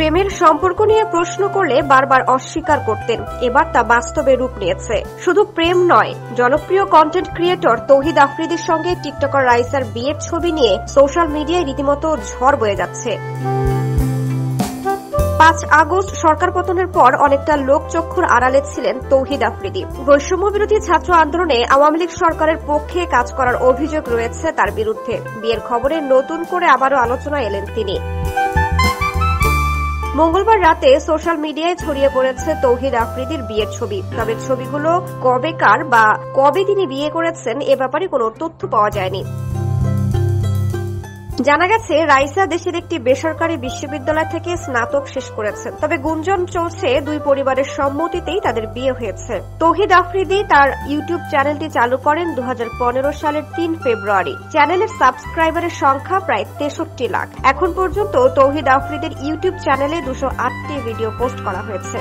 প্রেমের সম্পর্ক নিয়ে প্রশ্ন করলে বারবার অস্বীকার করতেন। এবার তা বাস্তবে রূপ নিয়েছে। শুধু প্রেম নয়, জনপ্রিয় কন্টেন্ট ক্রিয়েটর তৌহিদ আফ্রিদির সঙ্গে টিকটকার রাইসার বিয়ের ছবি নিয়ে সোশ্যাল মিডিয়ায় রীতিমতো ঝড় বয়ে যাচ্ছে। 5 আগস্ট সরকার পতনের পর অনেকটা লোকচক্ষুর আড়ালে ছিলেন তৌহিদ আফ্রিদি। বৈষম্য বিরোধী ছাত্র আন্দোলনে আওয়ামী লীগ সরকারের পক্ষে কাজ করার অভিযোগ রয়েছে তার বিরুদ্ধে। বিয়ের খবরে নতুন করে আবারও আলোচনায় এলেন তিনি। মঙ্গলবার রাতে সোশ্যাল মিডিয়ায় ছড়িয়ে পড়েছে তৌহিদ আফ্রিদির বিয়ের ছবি। তবে ছবিগুলো কবেকার বা কবে তিনি বিয়ে করেছেন এ ব্যাপারে কোনো তথ্য পাওয়া যায়নি। জানা গেছে রাইসা দেশের একটি বেসরকারি বিশ্ববিদ্যালয় থেকে স্নাতক শেষ করেছেন। তবে গুঞ্জন চলছে দুই পরিবারের সম্মতিতেই তাদের বিয়ে হয়েছে। তৌহিদ আফ্রিদি তার ইউটিউব চ্যানেলটি চালু করেন 2015 সালের 3 ফেব্রুয়ারি। চ্যানেলের সাবস্ক্রাইবারের সংখ্যা প্রায় 63 লাখ। এখন পর্যন্ত তৌহিদ আফ্রিদির ইউটিউব চ্যানেলে 208টি ভিডিও পোস্ট করা হয়েছে।